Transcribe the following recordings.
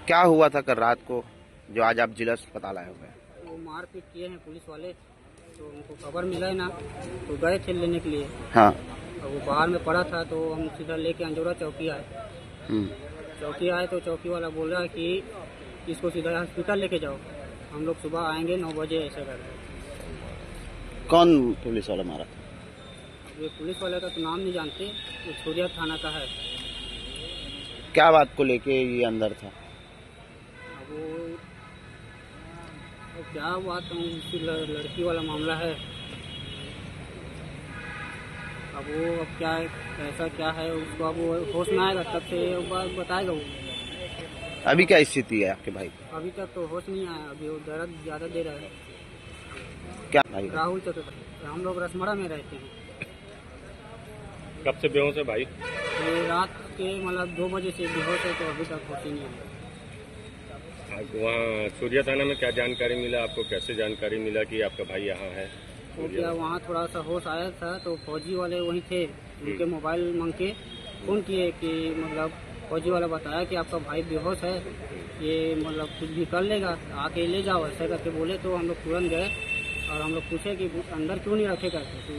क्या हुआ था कल रात को जो आज आप जिला अस्पताल आए हुए हैं? वो मारपीट किए हैं पुलिस वाले, तो उनको खबर मिला है ना, तो गए थे लेने के लिए। हाँ। और वो बाहर में पड़ा था, तो हम सीधा लेके अंजोरा चौकी आए। चौकी आए तो चौकी वाला बोल रहा है कि इसको सीधा हॉस्पिटल लेके जाओ, हम लोग सुबह आएंगे 9 बजे, ऐसे कर रहे हैं। कौन पुलिस वाला मारा था? ये पुलिस वाले का तो नाम नहीं जानते, ये छोड़िया थाना का है। क्या बात को लेके ये अंदर था? अब वो क्या बात है, उसकी लड़की वाला मामला है। अब वो अब क्या है, ऐसा क्या है उसको, अब वो होश में आएगा तब से बात बताएगा वो। अभी क्या स्थिति है आपके भाई? अभी तक तो होश नहीं आया, अभी वो दर्द ज्यादा दे रहा है। क्या भाई? राहुल चतुर्वेदी, हम लोग रसमड़ा में रहते हैं। कब से बेहोश है भाई? ये रात के मतलब 2 बजे से बेहोश है, तो अभी तक होश ही नहीं आया। वहाँ सूर्या थाना में क्या जानकारी मिला आपको? कैसे जानकारी मिला कि आपका भाई यहाँ है? तो क्या वहाँ थोड़ा सा होश आया था, तो फौजी वाले वहीं थे, उनके मोबाइल मांग के फोन किए कि मतलब फौजी वाला बताया कि आपका भाई बेहोश है, ये मतलब कुछ भी कर लेगा, आके ले जाओ, ऐसा करके बोले। तो हम लोग तुरंत गए और हम लोग पूछे कि अंदर क्यों नहीं रखे करके, तो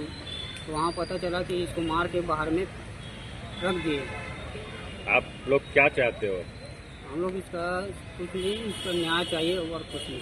वहाँ पता चला कि इसको मार के बाहर में रख दिए। आप लोग क्या चाहते हो? हम लोग इसका कुछ नहीं, इसका न्याय चाहिए और कुछ नहीं।